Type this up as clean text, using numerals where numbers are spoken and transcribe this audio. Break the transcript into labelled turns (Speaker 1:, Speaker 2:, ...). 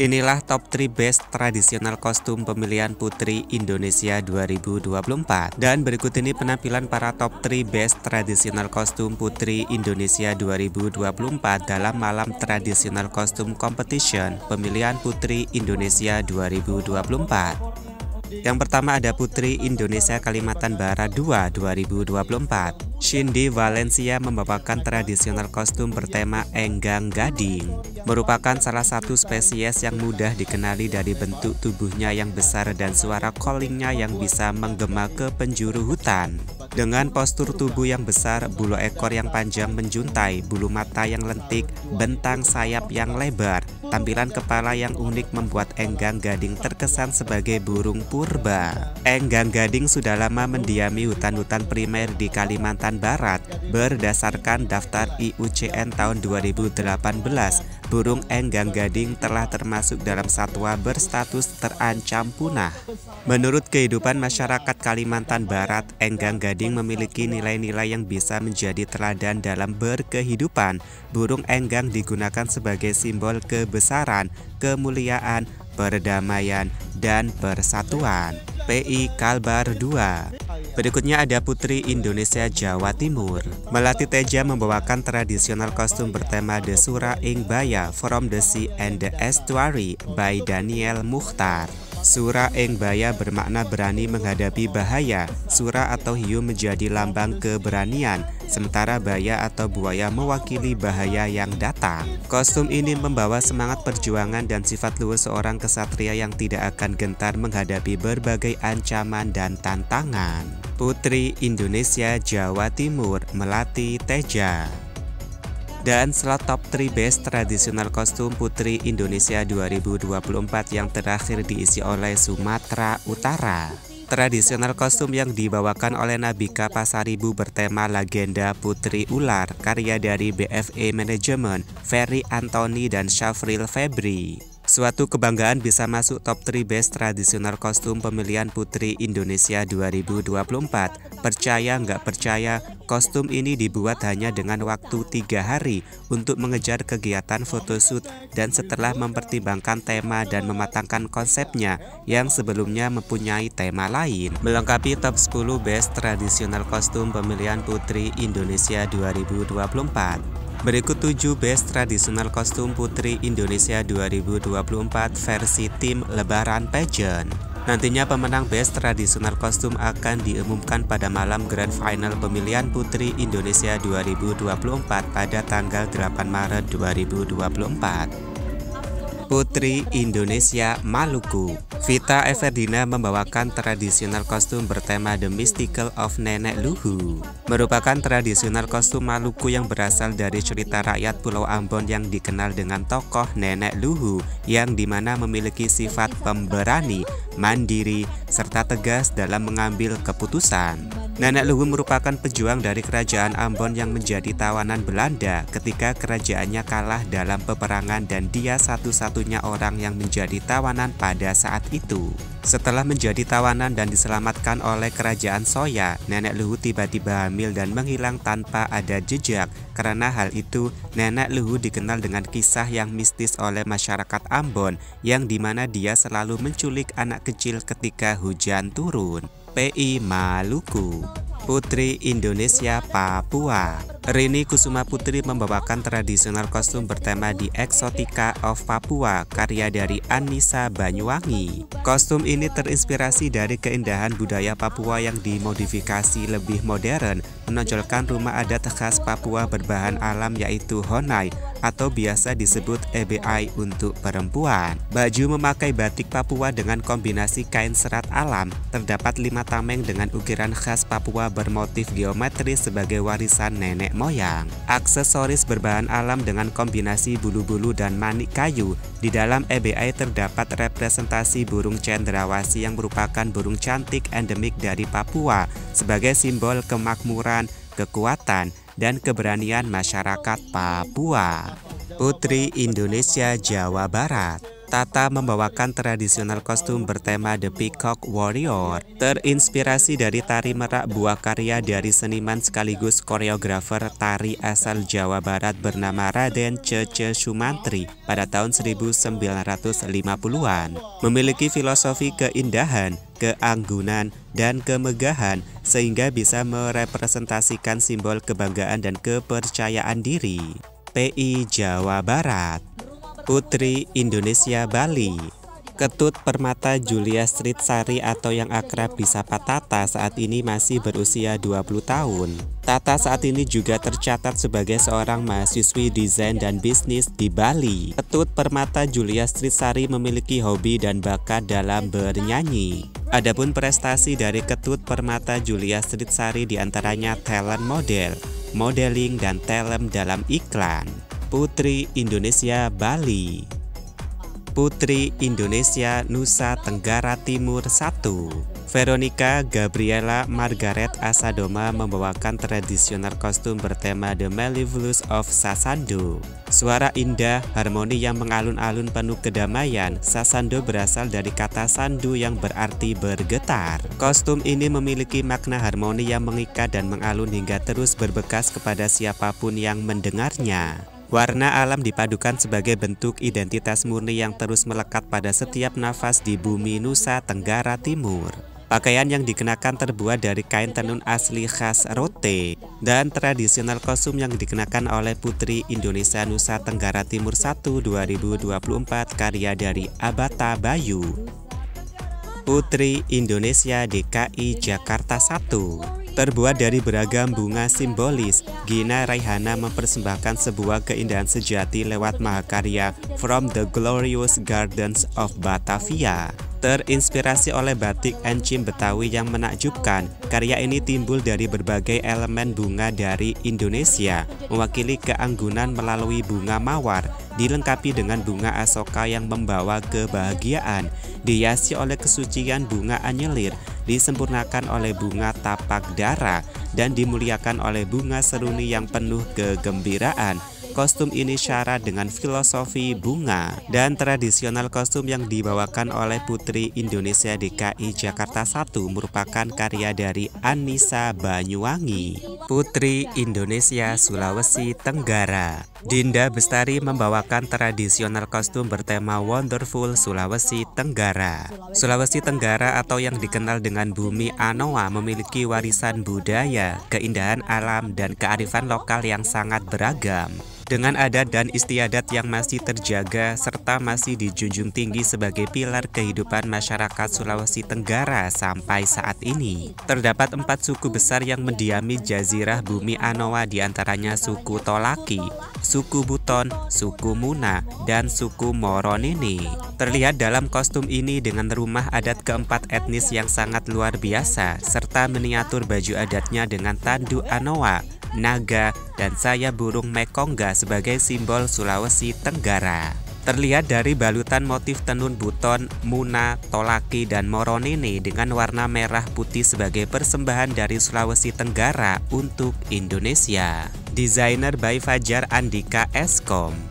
Speaker 1: Inilah top 3 best tradisional kostum pemilihan Putri Indonesia 2024. Dan berikut ini penampilan para top 3 best tradisional kostum Putri Indonesia 2024 dalam malam tradisional kostum competition pemilihan Putri Indonesia 2024. Yang pertama ada Putri Indonesia Kalimantan Barat 2 2024. Cindy Valencia membawakan tradisional kostum bertema Enggang Gading. Merupakan salah satu spesies yang mudah dikenali dari bentuk tubuhnya yang besar dan suara callingnya yang bisa menggema ke penjuru hutan. Dengan postur tubuh yang besar, bulu ekor yang panjang menjuntai, bulu mata yang lentik, bentang sayap yang lebar, tampilan kepala yang unik membuat Enggang Gading terkesan sebagai burung purba. Enggang Gading sudah lama mendiami hutan-hutan primer di Kalimantan Barat. Berdasarkan daftar IUCN tahun 2018, burung Enggang Gading telah termasuk dalam satwa berstatus terancam punah. Menurut kehidupan masyarakat Kalimantan Barat, Enggang Gading memiliki nilai-nilai yang bisa menjadi teladan dalam berkehidupan. Burung enggang digunakan sebagai simbol kebesaran, kemuliaan, perdamaian, dan persatuan. PI Kalbar 2. Berikutnya ada Putri Indonesia Jawa Timur. Melati Teja membawakan tradisional kostum bertema The Sura ing Baya From the Sea and the Estuary by Daniel Mukhtar. Sura ing Baya bermakna berani menghadapi bahaya. Sura atau hiu menjadi lambang keberanian, sementara baya atau buaya mewakili bahaya yang datang. Kostum ini membawa semangat perjuangan dan sifat luhur seorang kesatria yang tidak akan gentar menghadapi berbagai ancaman dan tantangan. Putri Indonesia Jawa Timur Melati Teja. Dan slot top 3 best tradisional kostum Putri Indonesia 2024 yang terakhir diisi oleh Sumatera Utara. Tradisional kostum yang dibawakan oleh Nabika Pasaribu bertema Legenda Putri Ular, karya dari BFE Management, Ferry Anthony dan Syafril Febri. Suatu kebanggaan bisa masuk top 3 best tradisional kostum pemilihan Putri Indonesia 2024. Percaya nggak percaya, kostum ini dibuat hanya dengan waktu 3 hari untuk mengejar kegiatan photoshoot dan setelah mempertimbangkan tema dan mematangkan konsepnya yang sebelumnya mempunyai tema lain. Melengkapi top 10 best tradisional kostum pemilihan Putri Indonesia 2024. Berikut 7 best tradisional kostum Putri Indonesia 2024 versi tim Lebaran Pageant. Nantinya pemenang best tradisional kostum akan diumumkan pada malam Grand Final pemilihan Putri Indonesia 2024 pada tanggal 8 Maret 2024. Putri Indonesia Maluku. Vita Everdina membawakan tradisional kostum bertema The Mystical of Nenek Luhu. Merupakan tradisional kostum Maluku yang berasal dari cerita rakyat Pulau Ambon yang dikenal dengan tokoh Nenek Luhu, yang dimana memiliki sifat pemberani, mandiri, serta tegas dalam mengambil keputusan. Nenek Luhu merupakan pejuang dari kerajaan Ambon yang menjadi tawanan Belanda ketika kerajaannya kalah dalam peperangan dan dia satu-satunya orang yang menjadi tawanan pada saat itu. Setelah menjadi tawanan dan diselamatkan oleh kerajaan Soya, Nenek Luhu tiba-tiba hamil dan menghilang tanpa ada jejak. Karena hal itu, Nenek Luhu dikenal dengan kisah yang mistis oleh masyarakat Ambon, yang dimana dia selalu menculik anak kecil ketika hujan turun. PI Maluku. Putri Indonesia Papua. Rini Kusuma Putri membawakan tradisional kostum bertema The Exotica of Papua, karya dari Anissa Banyuwangi. Kostum ini terinspirasi dari keindahan budaya Papua yang dimodifikasi lebih modern, menonjolkan rumah adat khas Papua berbahan alam yaitu honai atau biasa disebut EBI untuk perempuan. Baju memakai batik Papua dengan kombinasi kain serat alam. Terdapat 5 tameng dengan ukiran khas Papua bermotif geometris sebagai warisan nenek moyang. Aksesoris berbahan alam dengan kombinasi bulu-bulu dan manik kayu. Di dalam EBI terdapat representasi burung cendrawasih yang merupakan burung cantik endemik dari Papua sebagai simbol kemakmuran, kekuatan, dan keberanian masyarakat Papua. Putri Indonesia Jawa Barat. Tata membawakan tradisional kostum bertema The Peacock Warrior, terinspirasi dari tari merak, buah karya dari seniman sekaligus koreografer tari asal Jawa Barat bernama Raden Cece Sumantri pada tahun 1950-an. Memiliki filosofi keindahan, keanggunan, dan kemegahan sehingga bisa merepresentasikan simbol kebanggaan dan kepercayaan diri. PI Jawa Barat. Putri Indonesia Bali. Ketut Permata Julia Sritsari atau yang akrab disapa Tata saat ini masih berusia 20 tahun. Tata saat ini juga tercatat sebagai seorang mahasiswi desain dan bisnis di Bali. Ketut Permata Julia Sritsari memiliki hobi dan bakat dalam bernyanyi. Adapun prestasi dari Ketut Permata Julia Sritsari diantaranya talent model, modeling, dan talent dalam iklan. Putri Indonesia Bali. Putri Indonesia Nusa Tenggara Timur 1. Veronica Gabriela Margaret Asadoma membawakan tradisional kostum bertema The Mellifluous of Sasando. Suara indah, harmoni yang mengalun-alun penuh kedamaian. Sasando berasal dari kata sandu yang berarti bergetar. Kostum ini memiliki makna harmoni yang mengikat dan mengalun hingga terus berbekas kepada siapapun yang mendengarnya. Warna alam dipadukan sebagai bentuk identitas murni yang terus melekat pada setiap nafas di bumi Nusa Tenggara Timur. Pakaian yang dikenakan terbuat dari kain tenun asli khas Rote, dan tradisional kostum yang dikenakan oleh Putri Indonesia Nusa Tenggara Timur 1 2024 karya dari Abata Bayu. Putri Indonesia DKI Jakarta 1. Terbuat dari beragam bunga simbolis, Gina Raihana mempersembahkan sebuah keindahan sejati lewat mahakarya From the Glorious Gardens of Batavia. Terinspirasi oleh batik encim Betawi yang menakjubkan, karya ini timbul dari berbagai elemen bunga dari Indonesia, mewakili keanggunan melalui bunga mawar, dilengkapi dengan bunga asoka yang membawa kebahagiaan, dihiasi oleh kesucian bunga anyelir, disempurnakan oleh bunga tapak dara, dan dimuliakan oleh bunga seruni yang penuh kegembiraan. Kostum ini syarat dengan filosofi bunga, dan tradisional kostum yang dibawakan oleh Putri Indonesia DKI Jakarta 1 merupakan karya dari Anissa Banyuwangi. Putri Indonesia Sulawesi Tenggara. Dinda Bestari membawakan tradisional kostum bertema Wonderful Sulawesi Tenggara. Sulawesi Tenggara atau yang dikenal dengan Bumi Anoa memiliki warisan budaya, keindahan alam, dan kearifan lokal yang sangat beragam. Dengan adat dan istiadat yang masih terjaga serta masih dijunjung tinggi sebagai pilar kehidupan masyarakat Sulawesi Tenggara sampai saat ini. Terdapat 4 suku besar yang mendiami jazirah Bumi Anoa, diantaranya suku Tolaki, suku Buton, suku Muna, dan suku Moronene. Terlihat dalam kostum ini dengan rumah adat keempat etnis yang sangat luar biasa, serta miniatur baju adatnya dengan tanduk Anoa, naga, dan sayap burung mekongga sebagai simbol Sulawesi Tenggara. Terlihat dari balutan motif tenun Buton, Muna, Tolaki, dan Moronene dengan warna merah putih sebagai persembahan dari Sulawesi Tenggara untuk Indonesia. Desainer by Fajar Andika Eskom.